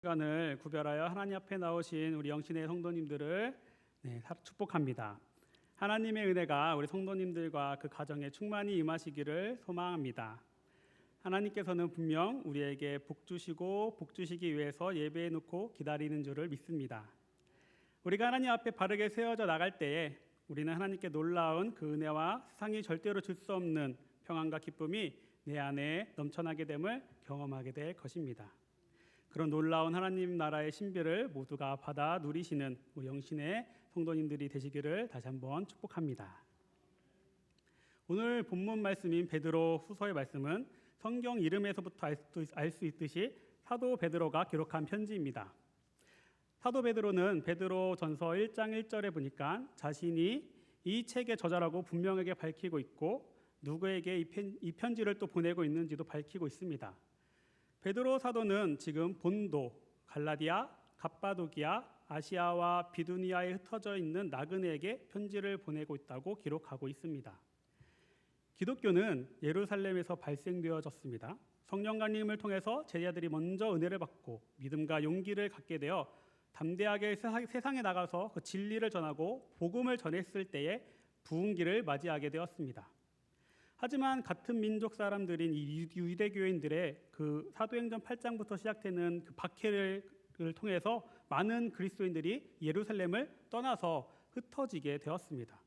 시간을 구별하여 하나님 앞에 나오신 우리 영신의 성도님들을 축복합니다. 하나님의 은혜가 우리 성도님들과 그 가정에 충만히 임하시기를 소망합니다. 하나님께서는 분명 우리에게 복 주시고 복 주시기 위해서 예배해 놓고 기다리는 줄을 믿습니다. 우리가 하나님 앞에 바르게 세워져 나갈 때에 우리는 하나님께 놀라운 그 은혜와 세상이 절대로 줄 수 없는 평안과 기쁨이 내 안에 넘쳐나게 됨을 경험하게 될 것입니다. 그런 놀라운 하나님 나라의 신비를 모두가 받아 누리시는 우리 영신의 성도님들이 되시기를 다시 한번 축복합니다. 오늘 본문 말씀인 베드로 후서의 말씀은 성경 이름에서부터 알 수 있듯이 사도 베드로가 기록한 편지입니다. 사도 베드로는 베드로 전서 1장 1절에 보니까 자신이 이 책의 저자라고 분명하게 밝히고 있고 누구에게 이 편지를 또 보내고 있는지도 밝히고 있습니다. 베드로 사도는 지금 본도, 갈라디아, 갑바도기아, 아시아와 비두니아에 흩어져 있는 나그네에게 편지를 보내고 있다고 기록하고 있습니다. 기독교는 예루살렘에서 발생되어졌습니다. 성령감림을 통해서 제자들이 먼저 은혜를 받고 믿음과 용기를 갖게 되어 담대하게 세상에 나가서 그 진리를 전하고 복음을 전했을 때에 부흥기를 맞이하게 되었습니다. 하지만 같은 민족 사람들인 이 유대교인들의 그 사도행전 8장부터 시작되는 그 박해를 통해서 많은 그리스도인들이 예루살렘을 떠나서 흩어지게 되었습니다.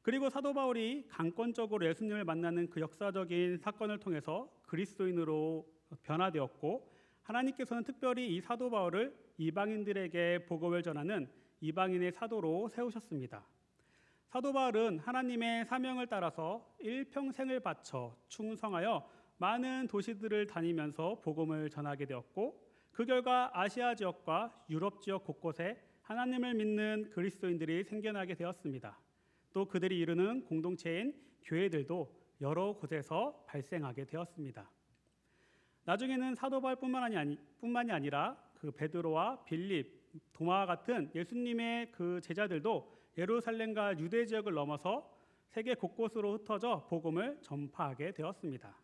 그리고 사도 바울이 강권적으로 예수님을 만나는 그 역사적인 사건을 통해서 그리스도인으로 변화되었고 하나님께서는 특별히 이 사도 바울을 이방인들에게 복음을 전하는 이방인의 사도로 세우셨습니다. 사도 바울은 하나님의 사명을 따라서 일평생을 바쳐 충성하여 많은 도시들을 다니면서 복음을 전하게 되었고 그 결과 아시아 지역과 유럽 지역 곳곳에 하나님을 믿는 그리스도인들이 생겨나게 되었습니다. 또 그들이 이루는 공동체인 교회들도 여러 곳에서 발생하게 되었습니다. 나중에는 사도 바울뿐만이 아니라 그 베드로와 빌립, 도마와 같은 예수님의 그 제자들도 예루살렘과 유대 지역을 넘어서 세계 곳곳으로 흩어져 복음을 전파하게 되었습니다.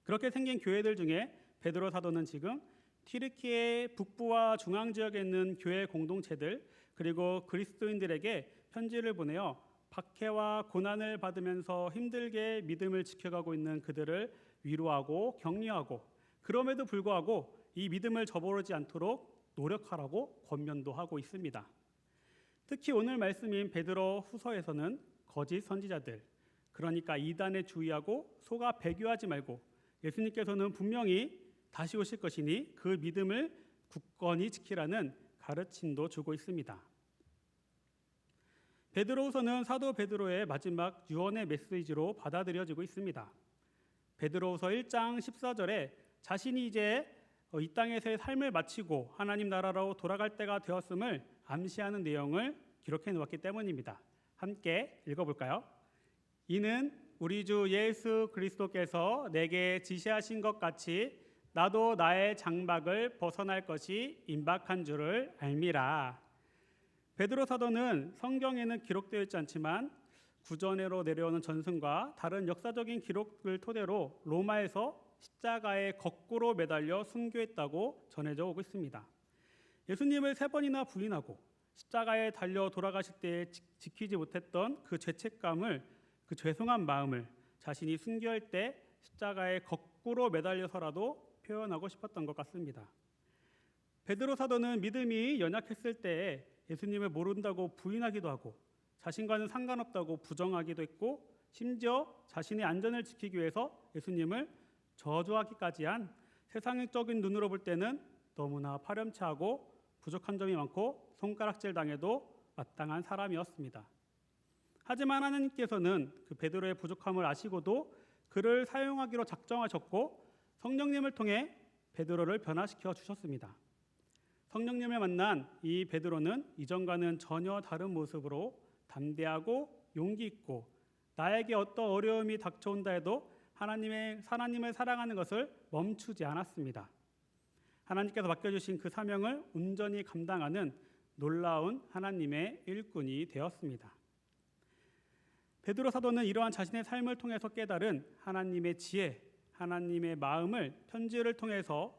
그렇게 생긴 교회들 중에 베드로 사도는 지금 튀르키예 북부와 중앙 지역에 있는 교회 공동체들 그리고 그리스도인들에게 편지를 보내어 박해와 고난을 받으면서 힘들게 믿음을 지켜가고 있는 그들을 위로하고 격려하고 그럼에도 불구하고 이 믿음을 저버리지 않도록 노력하라고 권면도 하고 있습니다. 특히 오늘 말씀인 베드로 후서에서는 거짓 선지자들, 그러니까 이단에 주의하고 속아 배교하지 말고 예수님께서는 분명히 다시 오실 것이니 그 믿음을 굳건히 지키라는 가르침도 주고 있습니다. 베드로 후서는 사도 베드로의 마지막 유언의 메시지로 받아들여지고 있습니다. 베드로 후서 1장 14절에 자신이 이제 이 땅에서의 삶을 마치고 하나님 나라로 돌아갈 때가 되었음을 암시하는 내용을 기록해 놓았기 때문입니다. 함께 읽어볼까요? 이는 우리 주 예수 그리스도께서 내게 지시하신 것 같이 나도 나의 장막을 벗어날 것이 임박한 줄을 알미라. 베드로 사도는 성경에는 기록되어 있지 않지만 구전으로 내려오는 전승과 다른 역사적인 기록을 토대로 로마에서 십자가에 거꾸로 매달려 순교했다고 전해져 오고 있습니다. 예수님을 3번이나 부인하고 십자가에 달려 돌아가실 때 지키지 못했던 그 죄책감을, 그 죄송한 마음을 자신이 순교할 때 십자가에 거꾸로 매달려서라도 표현하고 싶었던 것 같습니다. 베드로 사도는 믿음이 연약했을 때 예수님을 모른다고 부인하기도 하고 자신과는 상관없다고 부정하기도 했고 심지어 자신의 안전을 지키기 위해서 예수님을 저주하기까지 한 세상적인 눈으로 볼 때는 너무나 파렴치하고 부족한 점이 많고 손가락질 당해도 마땅한 사람이었습니다. 하지만 하나님께서는 그 베드로의 부족함을 아시고도 그를 사용하기로 작정하셨고 성령님을 통해 베드로를 변화시켜 주셨습니다. 성령님을 만난 이 베드로는 이전과는 전혀 다른 모습으로 담대하고 용기 있고 나에게 어떤 어려움이 닥쳐온다 해도 하나님을 사랑하는 것을 멈추지 않았습니다. 하나님께서 맡겨주신 그 사명을 온전히 감당하는 놀라운 하나님의 일꾼이 되었습니다. 베드로 사도는 이러한 자신의 삶을 통해서 깨달은 하나님의 지혜, 하나님의 마음을 편지를 통해서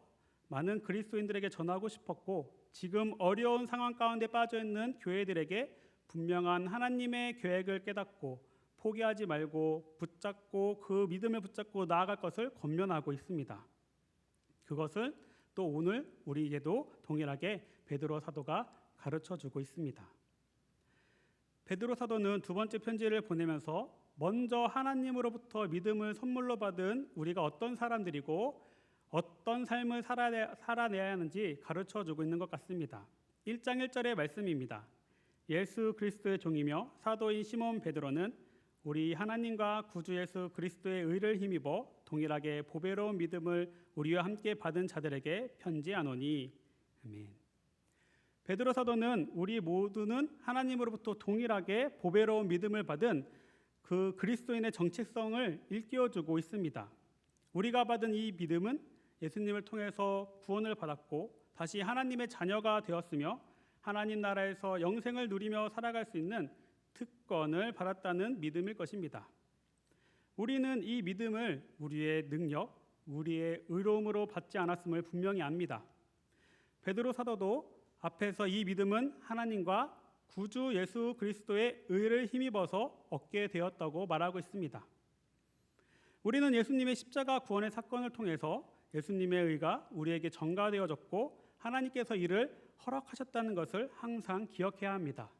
많은 그리스도인들에게 전하고 싶었고 지금 어려운 상황 가운데 빠져 있는 교회들에게 분명한 하나님의 계획을 깨닫고 포기하지 말고 붙잡고 그 믿음을 붙잡고 나아갈 것을 권면하고 있습니다. 그것을 또 오늘 우리에게도 동일하게 베드로 사도가 가르쳐주고 있습니다. 베드로 사도는 두 번째 편지를 보내면서 먼저 하나님으로부터 믿음을 선물로 받은 우리가 어떤 사람들이고 어떤 삶을 살아내야 하는지 가르쳐주고 있는 것 같습니다. 1장 1절의 말씀입니다. 예수 그리스도의 종이며 사도인 시몬 베드로는 우리 하나님과 구주 예수 그리스도의 의를 힘입어 동일하게 보배로운 믿음을 우리와 함께 받은 자들에게 편지하노니. 아멘. 베드로 사도는 우리 모두는 하나님으로부터 동일하게 보배로운 믿음을 받은 그 그리스도인의 정체성을 일깨워주고 있습니다. 우리가 받은 이 믿음은 예수님을 통해서 구원을 받았고 다시 하나님의 자녀가 되었으며 하나님 나라에서 영생을 누리며 살아갈 수 있는 특권을 받았다는 믿음일 것입니다. 우리는 이 믿음을 우리의 능력, 우리의 의로움으로 받지 않았음을 분명히 압니다. 베드로 사도도 앞에서 이 믿음은 하나님과 구주 예수 그리스도의 의를 힘입어서 얻게 되었다고 말하고 있습니다. 우리는 예수님의 십자가 구원의 사건을 통해서 예수님의 의가 우리에게 전가되어졌고 하나님께서 이를 허락하셨다는 것을 항상 기억해야 합니다.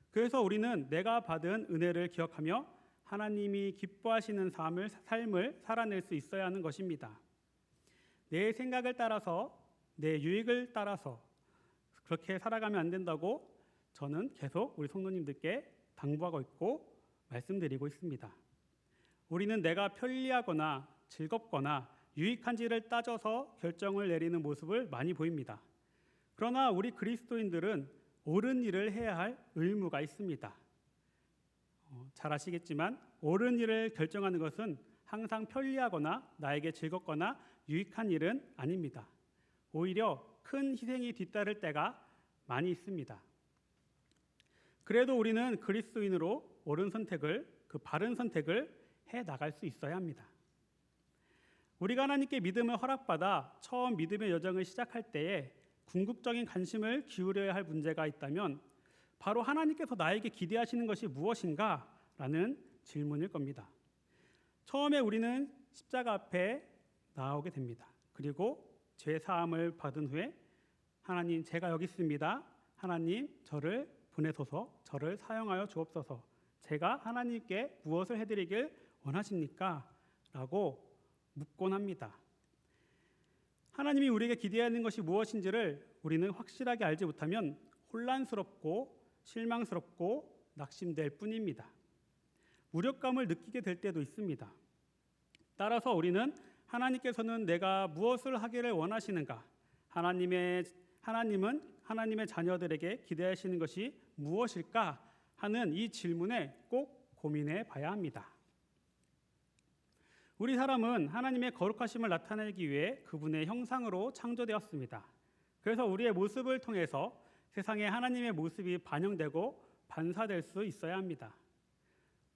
그래서 우리는 내가 받은 은혜를 기억하며 하나님이 기뻐하시는 삶을 살아낼 수 있어야 하는 것입니다. 내 생각을 따라서 내 유익을 따라서 그렇게 살아가면 안 된다고 저는 계속 우리 성도님들께 당부하고 있고 말씀드리고 있습니다. 우리는 내가 편리하거나 즐겁거나 유익한지를 따져서 결정을 내리는 모습을 많이 보입니다. 그러나 우리 그리스도인들은 옳은 일을 해야 할 의무가 있습니다. 잘 아시겠지만 옳은 일을 결정하는 것은 항상 편리하거나 나에게 즐겁거나 유익한 일은 아닙니다. 오히려 큰 희생이 뒤따를 때가 많이 있습니다. 그래도 우리는 그리스도인으로 옳은 선택을, 그 바른 선택을 해 나갈 수 있어야 합니다. 우리가 하나님께 믿음을 허락받아 처음 믿음의 여정을 시작할 때에 궁극적인 관심을 기울여야 할 문제가 있다면 바로 하나님께서 나에게 기대하시는 것이 무엇인가? 라는 질문일 겁니다. 처음에 우리는 십자가 앞에 나오게 됩니다. 그리고 죄 사함을 받은 후에 하나님 제가 여기 있습니다. 하나님 저를 보내소서, 저를 사용하여 주옵소서. 제가 하나님께 무엇을 해드리길 원하십니까? 라고 묻곤 합니다. 하나님이 우리에게 기대하는 것이 무엇인지를 우리는 확실하게 알지 못하면 혼란스럽고 실망스럽고 낙심될 뿐입니다. 무력감을 느끼게 될 때도 있습니다. 따라서 우리는 하나님께서는 내가 무엇을 하기를 원하시는가? 하나님은 하나님의 자녀들에게 기대하시는 것이 무엇일까? 하는 이 질문에 꼭 고민해 봐야 합니다. 우리 사람은 하나님의 거룩하심을 나타내기 위해 그분의 형상으로 창조되었습니다. 그래서 우리의 모습을 통해서 세상에 하나님의 모습이 반영되고 반사될 수 있어야 합니다.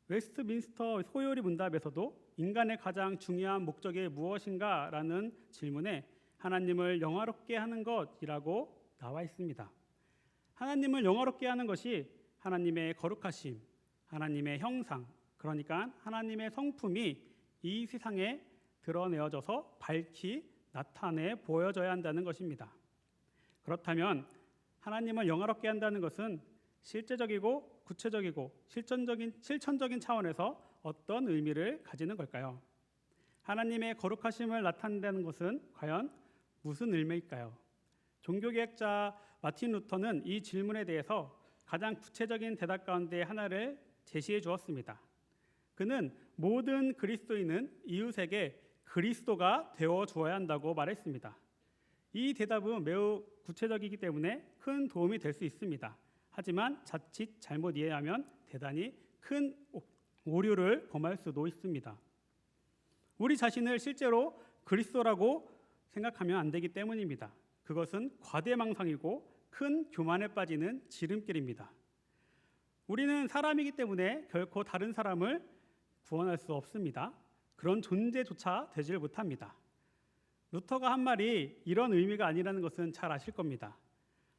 웨스트민스터 소요리 문답에서도 인간의 가장 중요한 목적이 무엇인가? 라는 질문에 하나님을 영화롭게 하는 것이라고 나와 있습니다. 하나님을 영화롭게 하는 것이 하나님의 거룩하심, 하나님의 형상, 그러니까 하나님의 성품이 이 세상에 드러내어져서 밝히 나타내 보여져야 한다는 것입니다. 그렇다면 하나님을 영화롭게 한다는 것은 실제적이고 구체적이고 실천적인 차원에서 어떤 의미를 가지는 걸까요? 하나님의 거룩하심을 나타낸다는 것은 과연 무슨 의미일까요? 종교개혁자 마틴 루터는 이 질문에 대해서 가장 구체적인 대답 가운데 하나를 제시해 주었습니다. 그는 모든 그리스도인은 이웃에게 그리스도가 되어 주어야 한다고 말했습니다. 이 대답은 매우 구체적이기 때문에 큰 도움이 될 수 있습니다. 하지만 자칫 잘못 이해하면 대단히 큰 오류를 범할 수도 있습니다. 우리 자신을 실제로 그리스도라고 생각하면 안 되기 때문입니다. 그것은 과대망상이고 큰 교만에 빠지는 지름길입니다. 우리는 사람이기 때문에 결코 다른 사람을 구원할 수 없습니다. 그런 존재조차 되질 못합니다. 루터가 한 말이 이런 의미가 아니라는 것은 잘 아실 겁니다.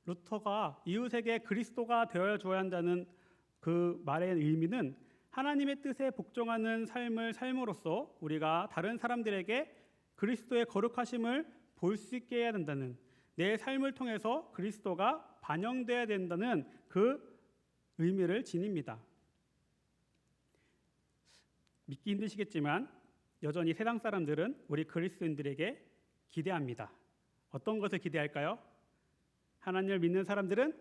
루터가 이웃에게 그리스도가 되어 줘야 한다는 그 말의 의미는 하나님의 뜻에 복종하는 삶을 삶으로써 우리가 다른 사람들에게 그리스도의 거룩하심을 볼 수 있게 해야 된다는, 내 삶을 통해서 그리스도가 반영돼야 된다는 그 의미를 지닙니다. 믿기 힘드시겠지만 여전히 세상 사람들은 우리 그리스도인들에게 기대합니다. 어떤 것을 기대할까요? 하나님을 믿는 사람들은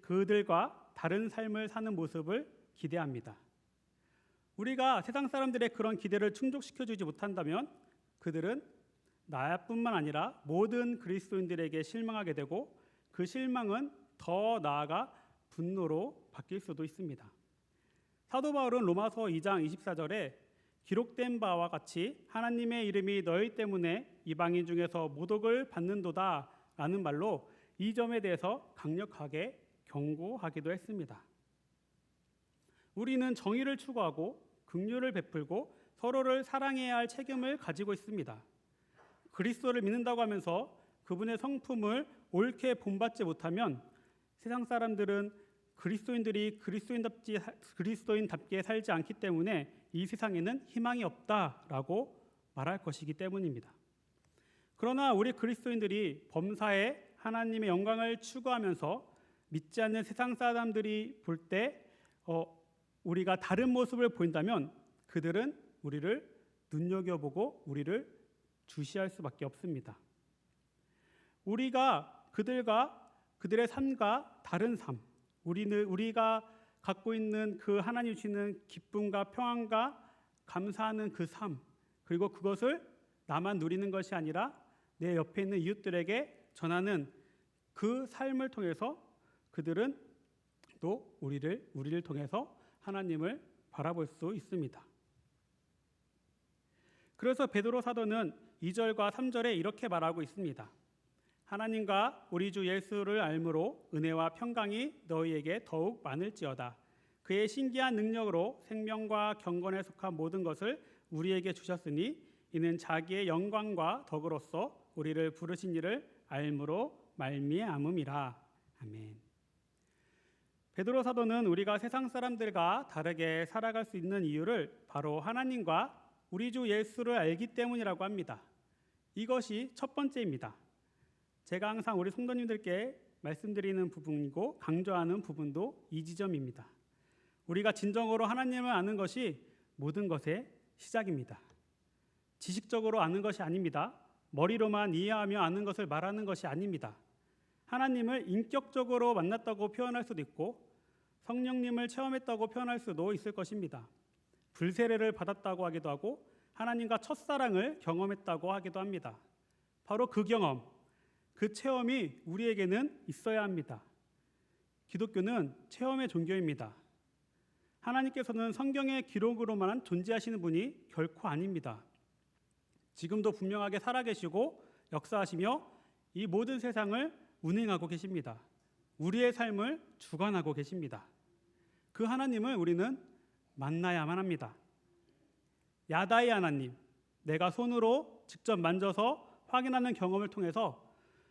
그들과 다른 삶을 사는 모습을 기대합니다. 우리가 세상 사람들의 그런 기대를 충족시켜주지 못한다면 그들은 나뿐만 아니라 모든 그리스도인들에게 실망하게 되고 그 실망은 더 나아가 분노로 바뀔 수도 있습니다. 사도 바울은 로마서 2장 24절에 기록된 바와 같이 하나님의 이름이 너희 때문에 이방인 중에서 모독을 받는도다 라는 말로 이 점에 대해서 강력하게 경고하기도 했습니다. 우리는 정의를 추구하고 긍휼을 베풀고 서로를 사랑해야 할 책임을 가지고 있습니다. 그리스도를 믿는다고 하면서 그분의 성품을 옳게 본받지 못하면 세상 사람들은 그리스도인들이 그리스도인답게 살지 않기 때문에 이 세상에는 희망이 없다라고 말할 것이기 때문입니다. 그러나 우리 그리스도인들이 범사에 하나님의 영광을 추구하면서 믿지 않는 세상 사람들이 볼 때 우리가 다른 모습을 보인다면 그들은 우리를 눈여겨보고 우리를 주시할 수밖에 없습니다. 우리가 그들의 삶과 다른 삶, 우리가 갖고 있는 그 하나님 주시는 기쁨과 평안과 감사하는 그 삶, 그리고 그것을 나만 누리는 것이 아니라 내 옆에 있는 이웃들에게 전하는 그 삶을 통해서 그들은 또 우리를 통해서 하나님을 바라볼 수 있습니다. 그래서 베드로 사도는 2절과 3절에 이렇게 말하고 있습니다. 하나님과 우리 주 예수를 알므로 은혜와 평강이 너희에게 더욱 많을지어다. 그의 신기한 능력으로 생명과 경건에 속한 모든 것을 우리에게 주셨으니 이는 자기의 영광과 덕으로서 우리를 부르신 이를 알므로 말미암음이라. 아멘. 베드로 사도는 우리가 세상 사람들과 다르게 살아갈 수 있는 이유를 바로 하나님과 우리 주 예수를 알기 때문이라고 합니다. 이것이 첫 번째입니다. 제가 항상 우리 성도님들께 말씀드리는 부분이고 강조하는 부분도 이 지점입니다. 우리가 진정으로 하나님을 아는 것이 모든 것의 시작입니다. 지식적으로 아는 것이 아닙니다. 머리로만 이해하며 아는 것을 말하는 것이 아닙니다. 하나님을 인격적으로 만났다고 표현할 수도 있고 성령님을 체험했다고 표현할 수도 있을 것입니다. 불세례를 받았다고 하기도 하고 하나님과 첫사랑을 경험했다고 하기도 합니다. 바로 그 경험, 그 체험이 우리에게는 있어야 합니다. 기독교는 체험의 종교입니다. 하나님께서는 성경의 기록으로만 존재하시는 분이 결코 아닙니다. 지금도 분명하게 살아계시고 역사하시며 이 모든 세상을 운행하고 계십니다. 우리의 삶을 주관하고 계십니다. 그 하나님을 우리는 만나야만 합니다. 야다의 하나님, 내가 손으로 직접 만져서 확인하는 경험을 통해서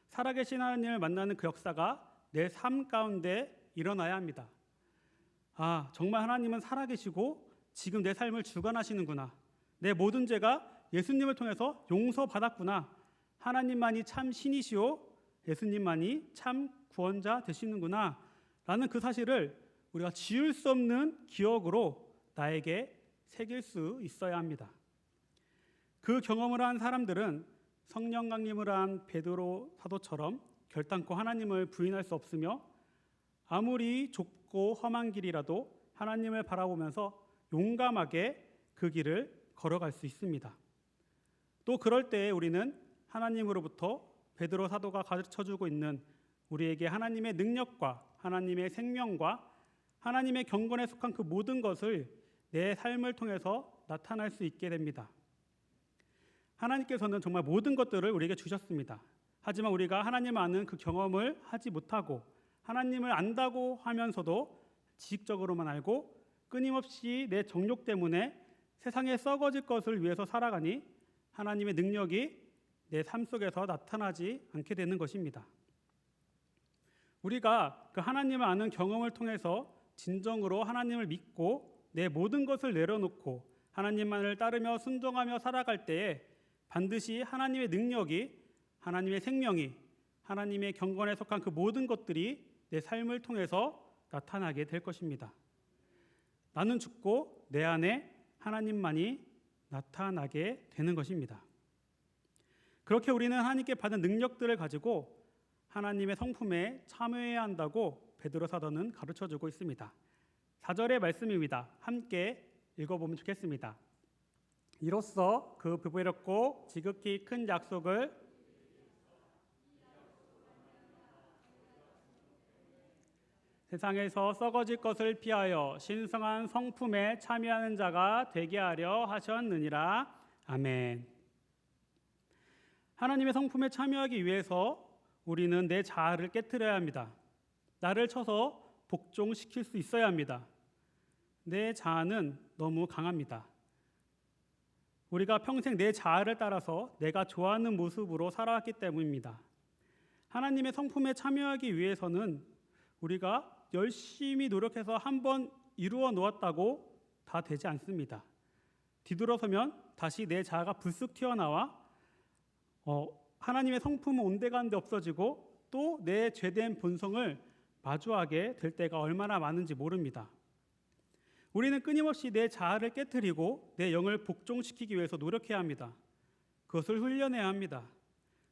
살아계신 하나님을 만나는 그 역사가 내 삶 가운데 일어나야 합니다. 아, 정말 하나님은 살아계시고 지금 내 삶을 주관하시는구나. 내 모든 죄가 예수님을 통해서 용서받았구나. 하나님만이 참 신이시오. 예수님만이 참 구원자 되시는구나. 라는 그 사실을 우리가 지울 수 없는 기억으로 나에게 새길 수 있어야 합니다. 그 경험을 한 사람들은 성령 강림을 한 베드로 사도처럼 결단코 하나님을 부인할 수 없으며 아무리 좁고 험한 길이라도 하나님을 바라보면서 용감하게 그 길을 걸어갈 수 있습니다. 또 그럴 때에 우리는 하나님으로부터 베드로 사도가 가르쳐주고 있는 우리에게 하나님의 능력과 하나님의 생명과 하나님의 경건에 속한 그 모든 것을 내 삶을 통해서 나타날 수 있게 됩니다. 하나님께서는 정말 모든 것들을 우리에게 주셨습니다. 하지만 우리가 하나님을 아는 그 경험을 하지 못하고 하나님을 안다고 하면서도 지식적으로만 알고 끊임없이 내 정욕 때문에 세상에 썩어질 것을 위해서 살아가니 하나님의 능력이 내 삶 속에서 나타나지 않게 되는 것입니다. 우리가 그 하나님을 아는 경험을 통해서 진정으로 하나님을 믿고 내 모든 것을 내려놓고 하나님만을 따르며 순종하며 살아갈 때에 반드시 하나님의 능력이, 하나님의 생명이, 하나님의 경건에 속한 그 모든 것들이 내 삶을 통해서 나타나게 될 것입니다. 나는 죽고 내 안에 하나님만이 나타나게 되는 것입니다. 그렇게 우리는 하나님께 받은 능력들을 가지고 하나님의 성품에 참여해야 한다고 베드로 사도는 가르쳐주고 있습니다. 4절의 말씀입니다. 함께 읽어보면 좋겠습니다. 이로써 그 부드럽고 지극히 큰 약속을 세상에서 썩어질 것을 피하여 신성한 성품에 참여하는 자가 되게 하려 하셨느니라. 아멘. 하나님의 성품에 참여하기 위해서 우리는 내 자아를 깨트려야 합니다. 나를 쳐서 복종시킬 수 있어야 합니다. 내 자아는 너무 강합니다. 우리가 평생 내 자아를 따라서 내가 좋아하는 모습으로 살아왔기 때문입니다. 하나님의 성품에 참여하기 위해서는 우리가 열심히 노력해서 한번 이루어 놓았다고 다 되지 않습니다. 뒤돌아서면 다시 내 자아가 불쑥 튀어나와 하나님의 성품은 온데간데 없어지고 또 내 죄된 본성을 마주하게 될 때가 얼마나 많은지 모릅니다. 우리는 끊임없이 내 자아를 깨트리고 내 영을 복종시키기 위해서 노력해야 합니다. 그것을 훈련해야 합니다.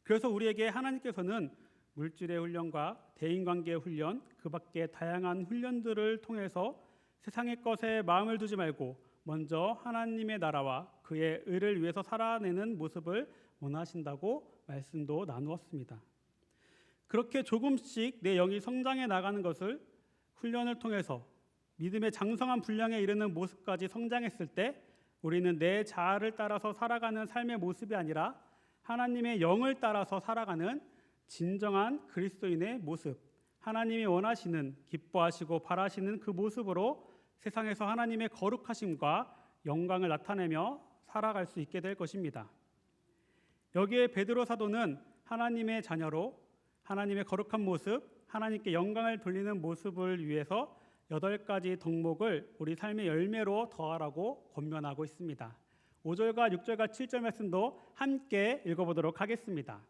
그래서 우리에게 하나님께서는 물질의 훈련과 대인관계의 훈련, 그 밖에 다양한 훈련들을 통해서 세상의 것에 마음을 두지 말고 먼저 하나님의 나라와 그의 의를 위해서 살아내는 모습을 원하신다고 말씀도 나누었습니다. 그렇게 조금씩 내 영이 성장해 나가는 것을 훈련을 통해서 믿음의 장성한 분량에 이르는 모습까지 성장했을 때 우리는 내 자아를 따라서 살아가는 삶의 모습이 아니라 하나님의 영을 따라서 살아가는 진정한 그리스도인의 모습, 하나님이 원하시는, 기뻐하시고 바라시는 그 모습으로 세상에서 하나님의 거룩하심과 영광을 나타내며 살아갈 수 있게 될 것입니다. 여기에 베드로 사도는 하나님의 자녀로 하나님의 거룩한 모습, 하나님께 영광을 돌리는 모습을 위해서 8가지 덕목을 우리 삶의 열매로 더하라고 권면하고 있습니다. 5절과 6절과 7절 말씀도 함께 읽어보도록 하겠습니다.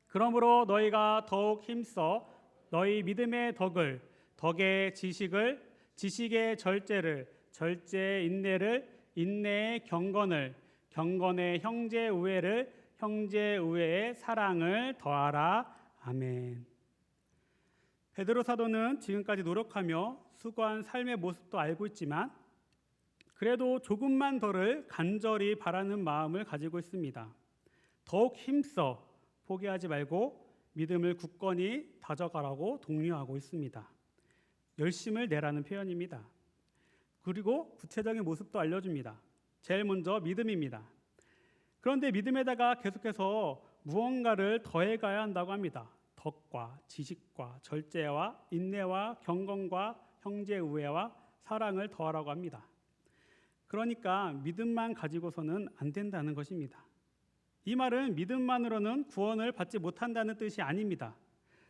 그러므로 너희가 더욱 힘써 너희 믿음의 덕을, 덕의 지식을, 지식의 절제를, 절제의 인내를, 인내의 경건을, 경건의 형제 우애를, 형제 우애의 사랑을 더하라. 아멘. 베드로 사도는 지금까지 노력하며 수고한 삶의 모습도 알고 있지만 그래도 조금만 더를 간절히 바라는 마음을 가지고 있습니다. 더욱 힘써 포기하지 말고 믿음을 굳건히 다져가라고 독려하고 있습니다. 열심을 내라는 표현입니다. 그리고 구체적인 모습도 알려줍니다. 제일 먼저 믿음입니다. 그런데 믿음에다가 계속해서 무언가를 더해가야 한다고 합니다. 덕과 지식과 절제와 인내와 경건과 형제 우애와 사랑을 더하라고 합니다. 그러니까 믿음만 가지고서는 안 된다는 것입니다. 이 말은 믿음만으로는 구원을 받지 못한다는 뜻이 아닙니다.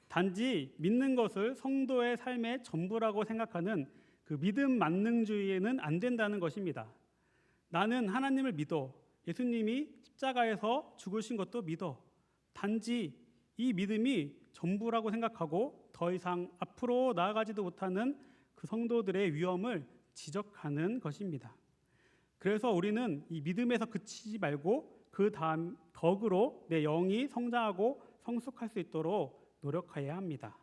단지 믿는 것을 성도의 삶의 전부라고 생각하는 그 믿음 만능주의에는 안 된다는 것입니다. 나는 하나님을 믿어. 예수님이 십자가에서 죽으신 것도 믿어. 단지 이 믿음이 전부라고 생각하고 더 이상 앞으로 나아가지도 못하는 그 성도들의 위험을 지적하는 것입니다. 그래서 우리는 이 믿음에서 그치지 말고 그 다음 덕으로 내 영이 성장하고 성숙할 수 있도록 노력해야 합니다.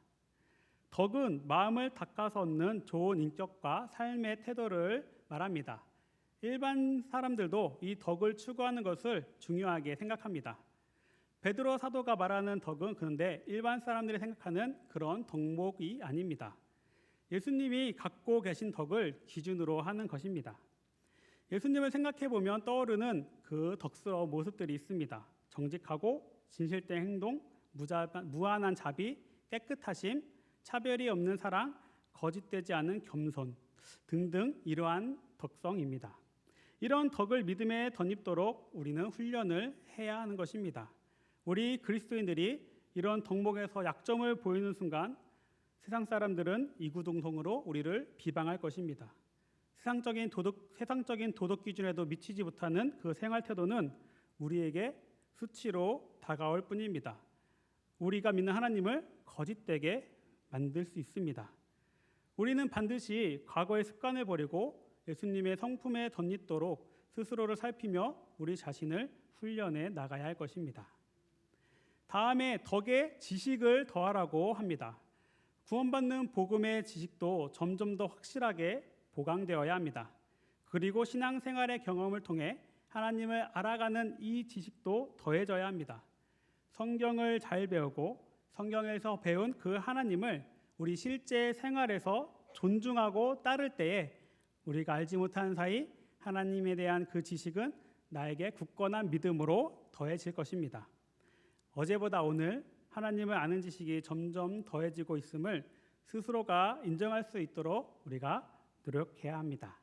덕은 마음을 닦아서 얻는 좋은 인격과 삶의 태도를 말합니다. 일반 사람들도 이 덕을 추구하는 것을 중요하게 생각합니다. 베드로 사도가 말하는 덕은 그런데 일반 사람들이 생각하는 그런 덕목이 아닙니다. 예수님이 갖고 계신 덕을 기준으로 하는 것입니다. 예수님을 생각해 보면 떠오르는 그 덕스러운 모습들이 있습니다. 정직하고 진실된 행동, 무한한 자비, 깨끗하심, 차별이 없는 사랑, 거짓되지 않은 겸손 등등 이러한 덕성입니다. 이런 덕을 믿음에 덧입도록 우리는 훈련을 해야 하는 것입니다. 우리 그리스도인들이 이런 덕목에서 약점을 보이는 순간 세상 사람들은 이구동성으로 우리를 비방할 것입니다. 세상적인 도덕 기준에도 미치지 못하는 그 생활 태도는 우리에게 수치로 다가올 뿐입니다. 우리가 믿는 하나님을 거짓되게 만들 수 있습니다. 우리는 반드시 과거의 습관을 버리고 예수님의 성품에 덧입도록 스스로를 살피며 우리 자신을 훈련해 나가야 할 것입니다. 다음에 덕에 지식을 더하라고 합니다. 구원받는 복음의 지식도 점점 더 확실하게 보강되어야 합니다. 그리고 신앙생활의 경험을 통해 하나님을 알아가는 이 지식도 더해져야 합니다. 성경을 잘 배우고 성경에서 배운 그 하나님을 우리 실제 생활에서 존중하고 따를 때에 우리가 알지 못하는 사이 하나님에 대한 그 지식은 나에게 굳건한 믿음으로 더해질 것입니다. 어제보다 오늘 하나님을 아는 지식이 점점 더해지고 있음을 스스로가 인정할 수 있도록 우리가 노력해야 합니다.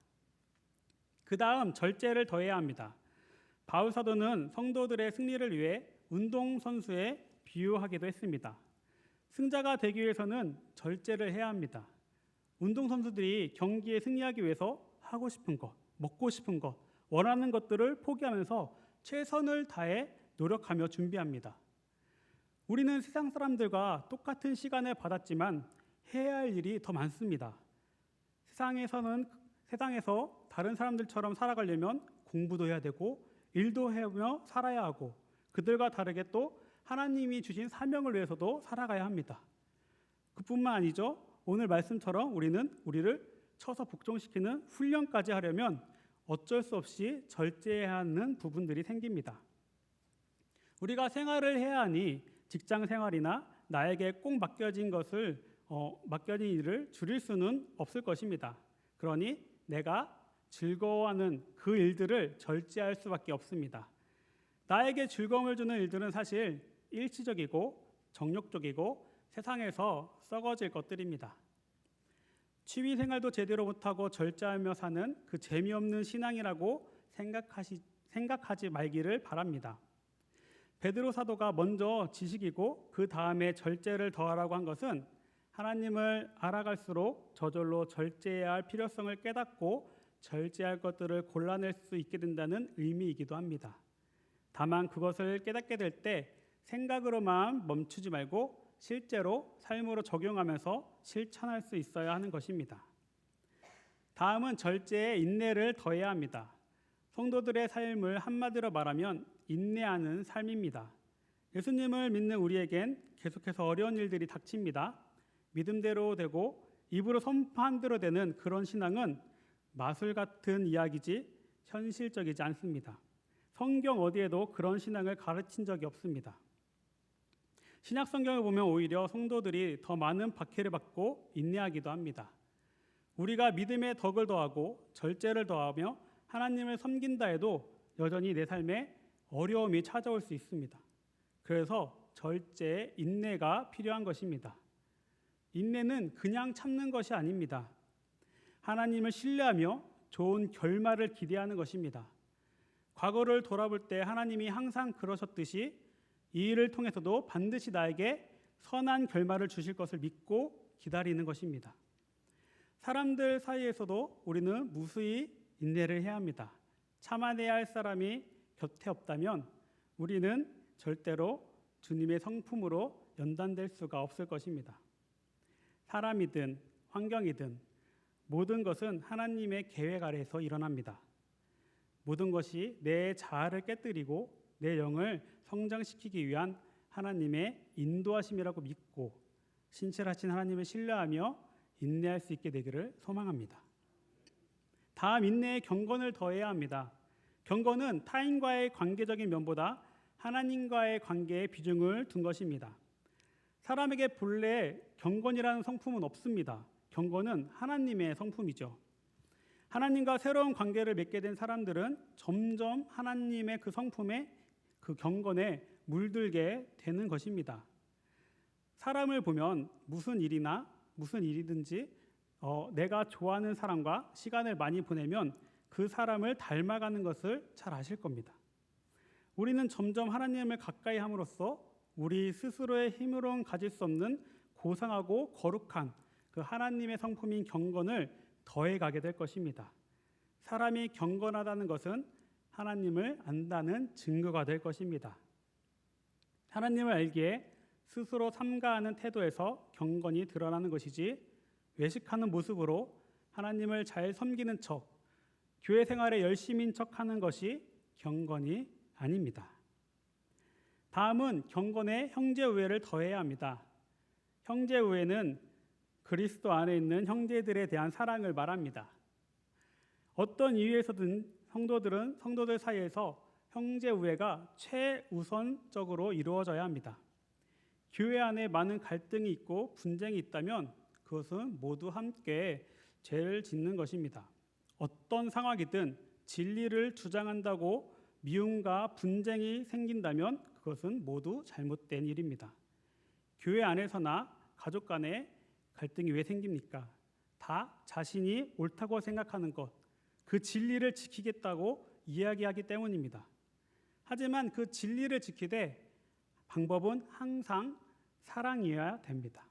그 다음 절제를 더해야 합니다. 바울 사도는 성도들의 승리를 위해 운동선수에 비유하기도 했습니다. 승자가 되기 위해서는 절제를 해야 합니다. 운동선수들이 경기에 승리하기 위해서 하고 싶은 것, 먹고 싶은 것, 원하는 것들을 포기하면서 최선을 다해 노력하며 준비합니다. 우리는 세상 사람들과 똑같은 시간을 받았지만 해야 할 일이 더 많습니다. 세상에서 다른 사람들처럼 살아가려면 공부도 해야 되고 일도 하며 살아야 하고 그들과 다르게 또 하나님이 주신 사명을 위해서도 살아가야 합니다. 그뿐만 아니죠. 오늘 말씀처럼 우리를 쳐서 복종시키는 훈련까지 하려면 어쩔 수 없이 절제해야 하는 부분들이 생깁니다. 우리가 생활을 해야 하니 직장 생활이나 나에게 꼭 맡겨진 일을 줄일 수는 없을 것입니다. 그러니 내가 즐거워하는 그 일들을 절제할 수밖에 없습니다. 나에게 즐거움을 주는 일들은 사실 일시적이고 정욕적이고 세상에서 썩어질 것들입니다. 취미 생활도 제대로 못하고 절제하며 사는 그 재미없는 신앙이라고 생각하지 말기를 바랍니다. 베드로 사도가 먼저 지식이고 그 다음에 절제를 더하라고 한 것은 하나님을 알아갈수록 저절로 절제해야 할 필요성을 깨닫고 절제할 것들을 골라낼 수 있게 된다는 의미이기도 합니다. 다만 그것을 깨닫게 될 때 생각으로만 멈추지 말고 실제로 삶으로 적용하면서 실천할 수 있어야 하는 것입니다. 다음은 절제에 인내를 더해야 합니다. 성도들의 삶을 한마디로 말하면 인내하는 삶입니다. 예수님을 믿는 우리에겐 계속해서 어려운 일들이 닥칩니다. 믿음대로 되고 입으로 선포한 대로 되는 그런 신앙은 마술 같은 이야기지 현실적이지 않습니다. 성경 어디에도 그런 신앙을 가르친 적이 없습니다. 신약 성경을 보면 오히려 성도들이 더 많은 박해를 받고 인내하기도 합니다. 우리가 믿음의 덕을 더하고 절제를 더하며 하나님을 섬긴다 해도 여전히 내 삶에 어려움이 찾아올 수 있습니다. 그래서 절제, 인내가 필요한 것입니다. 인내는 그냥 참는 것이 아닙니다. 하나님을 신뢰하며 좋은 결말을 기대하는 것입니다. 과거를 돌아볼 때 하나님이 항상 그러셨듯이 이 일을 통해서도 반드시 나에게 선한 결말을 주실 것을 믿고 기다리는 것입니다. 사람들 사이에서도 우리는 무수히 인내를 해야 합니다. 참아내야 할 사람이 곁에 없다면 우리는 절대로 주님의 성품으로 연단될 수가 없을 것입니다. 사람이든 환경이든 모든 것은 하나님의 계획 아래에서 일어납니다. 모든 것이 내 자아를 깨뜨리고 내 영을 성장시키기 위한 하나님의 인도하심이라고 믿고 신실하신 하나님을 신뢰하며 인내할 수 있게 되기를 소망합니다. 다음 인내에 경건을 더해야 합니다. 경건은 타인과의 관계적인 면보다 하나님과의 관계에 비중을 둔 것입니다. 사람에게 본래 경건이라는 성품은 없습니다. 경건은 하나님의 성품이죠. 하나님과 새로운 관계를 맺게 된 사람들은 점점 하나님의 그 성품에 그 경건에 물들게 되는 것입니다. 사람을 보면 무슨 일이든지 내가 좋아하는 사람과 시간을 많이 보내면 그 사람을 닮아가는 것을 잘 아실 겁니다. 우리는 점점 하나님을 가까이 함으로써 우리 스스로의 힘으로는 가질 수 없는 고상하고 거룩한 그 하나님의 성품인 경건을 더해가게 될 것입니다. 사람이 경건하다는 것은 하나님을 안다는 증거가 될 것입니다. 하나님을 알기에 스스로 삼가하는 태도에서 경건이 드러나는 것이지, 외식하는 모습으로 하나님을 잘 섬기는 척, 교회 생활에 열심인 척하는 것이 경건이 아닙니다. 다음은 경건에 형제 우애를 더해야 합니다. 형제 우애는 그리스도 안에 있는 형제들에 대한 사랑을 말합니다. 어떤 이유에서든 성도들 사이에서 형제 우애가 최우선적으로 이루어져야 합니다. 교회 안에 많은 갈등이 있고 분쟁이 있다면 그것은 모두 함께 죄를 짓는 것입니다. 어떤 상황이든 진리를 주장한다고 미움과 분쟁이 생긴다면 그것은 모두 잘못된 일입니다. 교회 안에서나 가족 간에 갈등이 왜 생깁니까? 다 자신이 옳다고 생각하는 것, 그 진리를 지키겠다고 이야기하기 때문입니다. 하지만 그 진리를 지키되 방법은 항상 사랑이어야 됩니다.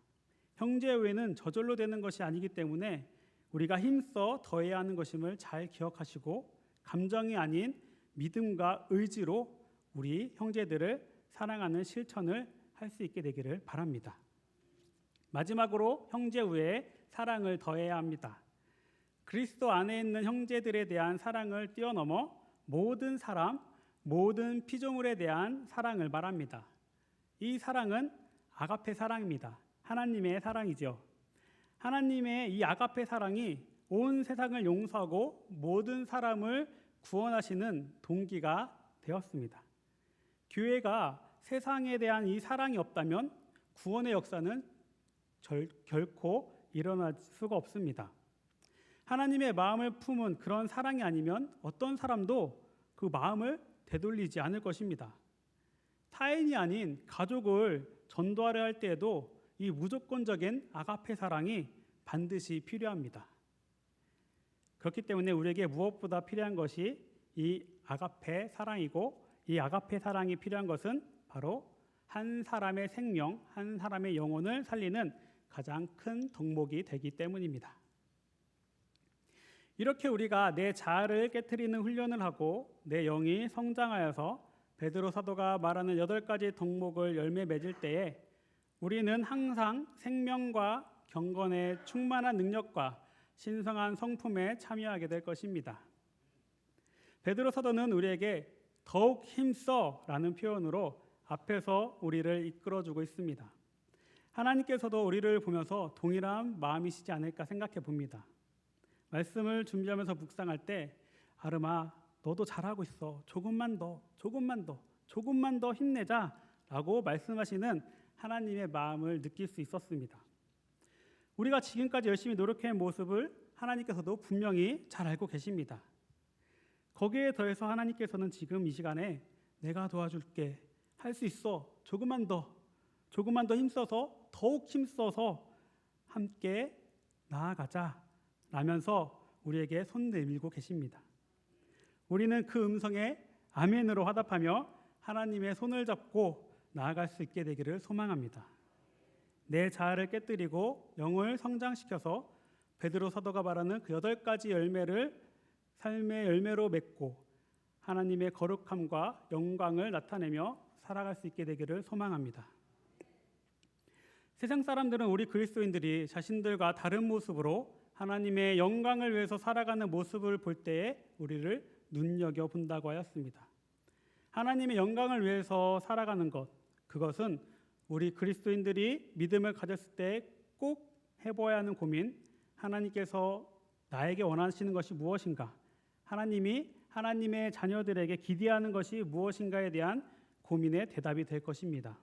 형제 우애는 저절로 되는 것이 아니기 때문에 우리가 힘써 더해야 하는 것임을 잘 기억하시고, 감정이 아닌 믿음과 의지로 우리 형제들을 사랑하는 실천을 할 수 있게 되기를 바랍니다. 마지막으로 형제 우애에 사랑을 더해야 합니다. 그리스도 안에 있는 형제들에 대한 사랑을 뛰어넘어 모든 사람, 모든 피조물에 대한 사랑을 말합니다. 이 사랑은 아가페 사랑입니다. 하나님의 사랑이죠. 하나님의 이 아가페 사랑이 온 세상을 용서하고 모든 사람을 구원하시는 동기가 되었습니다. 교회가 세상에 대한 이 사랑이 없다면 구원의 역사는 결코 일어날 수가 없습니다. 하나님의 마음을 품은 그런 사랑이 아니면 어떤 사람도 그 마음을 되돌리지 않을 것입니다. 타인이 아닌 가족을 전도하려 할 때에도 이 무조건적인 아가페 사랑이 반드시 필요합니다. 그렇기 때문에 우리에게 무엇보다 필요한 것이 이 아가페 사랑이고, 이 아가페 사랑이 필요한 것은 바로 한 사람의 생명, 한 사람의 영혼을 살리는 가장 큰 덕목이 되기 때문입니다. 이렇게 우리가 내 자아를 깨트리는 훈련을 하고 내 영이 성장하여서 베드로 사도가 말하는 8가지 덕목을 열매 맺을 때에 우리는 항상 생명과 경건의 충만한 능력과 신성한 성품에 참여하게 될 것입니다. 베드로 사도는 우리에게 더욱 힘써라는 표현으로 앞에서 우리를 이끌어주고 있습니다. 하나님께서도 우리를 보면서 동일한 마음이시지 않을까 생각해 봅니다. 말씀을 준비하면서 묵상할 때, 아름아, 너도 잘하고 있어. 조금만 더 힘내자 라고 말씀하시는 하나님의 마음을 느낄 수 있었습니다. 우리가 지금까지 열심히 노력해온 모습을 하나님께서도 분명히 잘 알고 계십니다. 거기에 더해서 하나님께서는 지금 이 시간에 내가 도와줄게, 할 수 있어, 조금만 더 힘써서, 더욱 힘써서 함께 나아가자 라면서 우리에게 손 내밀고 계십니다. 우리는 그 음성에 아멘으로 화답하며 하나님의 손을 잡고 나아갈 수 있게 되기를 소망합니다. 내 자아를 깨뜨리고 영을 성장시켜서 베드로 사도가 말하는 그 8가지 열매를 삶의 열매로 맺고 하나님의 거룩함과 영광을 나타내며 살아갈 수 있게 되기를 소망합니다. 세상 사람들은 우리 그리스도인들이 자신들과 다른 모습으로 하나님의 영광을 위해서 살아가는 모습을 볼 때에 우리를 눈여겨본다고 하였습니다. 하나님의 영광을 위해서 살아가는 것, 그것은 우리 그리스도인들이 믿음을 가졌을 때 꼭 해봐야 하는 고민, 하나님께서 나에게 원하시는 것이 무엇인가, 하나님이 하나님의 자녀들에게 기대하는 것이 무엇인가에 대한 고민의 대답이 될 것입니다.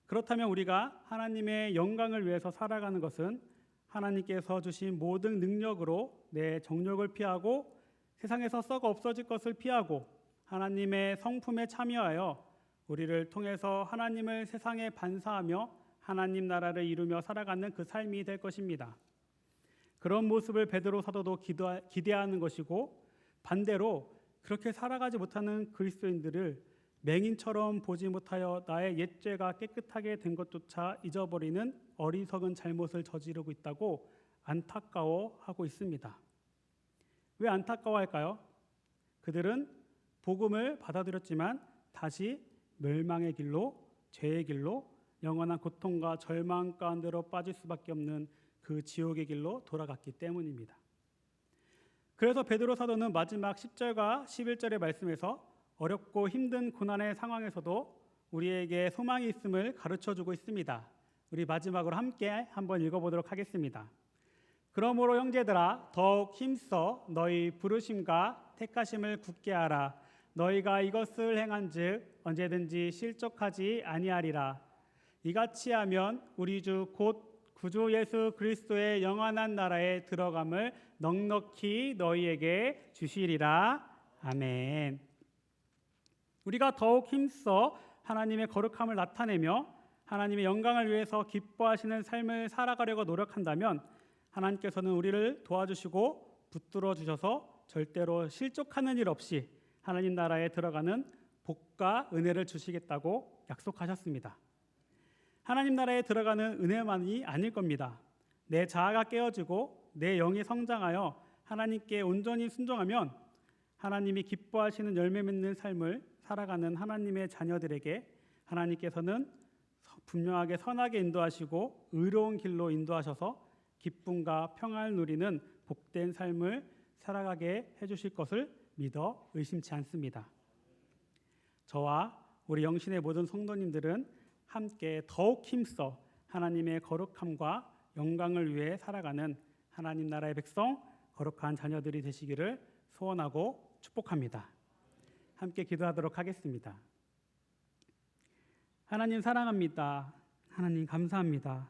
그렇다면 우리가 하나님의 영광을 위해서 살아가는 것은 하나님께서 주신 모든 능력으로 내 정욕을 피하고 세상에서 썩어 없어질 것을 피하고 하나님의 성품에 참여하여 우리를 통해서 하나님을 세상에 반사하며 하나님 나라를 이루며 살아가는 그 삶이 될 것입니다. 그런 모습을 베드로 사도도 기대하는 것이고, 반대로 그렇게 살아가지 못하는 그리스도인들을 맹인처럼 보지 못하여 나의 옛 죄가 깨끗하게 된 것조차 잊어버리는 어리석은 잘못을 저지르고 있다고 안타까워하고 있습니다. 왜 안타까워할까요? 그들은 복음을 받아들였지만 다시 멸망의 길로, 죄의 길로, 영원한 고통과 절망 가운데로 빠질 수밖에 없는 그 지옥의 길로 돌아갔기 때문입니다. 그래서 베드로 사도는 마지막 10절과 11절의 말씀에서 어렵고 힘든 고난의 상황에서도 우리에게 소망이 있음을 가르쳐주고 있습니다. 우리 마지막으로 함께 한번 읽어보도록 하겠습니다. 그러므로 형제들아 더욱 힘써 너희 부르심과 택하심을 굳게 하라. 너희가 이것을 행한즉 언제든지 실족하지 아니하리라. 이같이 하면 우리 주 곧 구주 예수 그리스도의 영원한 나라에 들어감을 넉넉히 너희에게 주시리라. 아멘. 우리가 더욱 힘써 하나님의 거룩함을 나타내며 하나님의 영광을 위해서 기뻐하시는 삶을 살아가려고 노력한다면 하나님께서는 우리를 도와주시고 붙들어 주셔서 절대로 실족하는 일 없이 하나님 나라에 들어가는 복과 은혜를 주시겠다고 약속하셨습니다. 하나님 나라에 들어가는 은혜만이 아닐 겁니다. 내 자아가 깨어지고 내 영이 성장하여 하나님께 온전히 순종하면 하나님이 기뻐하시는 열매 맺는 삶을 살아가는 하나님의 자녀들에게 하나님께서는 분명하게 선하게 인도하시고 의로운 길로 인도하셔서 기쁨과 평안을 누리는 복된 삶을 살아가게 해주실 것을 믿어 의심치 않습니다. 저와 우리 영신의 모든 성도님들은 함께 더욱 힘써 하나님의 거룩함과 영광을 위해 살아가는 하나님 나라의 백성, 거룩한 자녀들이 되시기를 소원하고 축복합니다. 함께 기도하도록 하겠습니다. 하나님 사랑합니다. 하나님 감사합니다.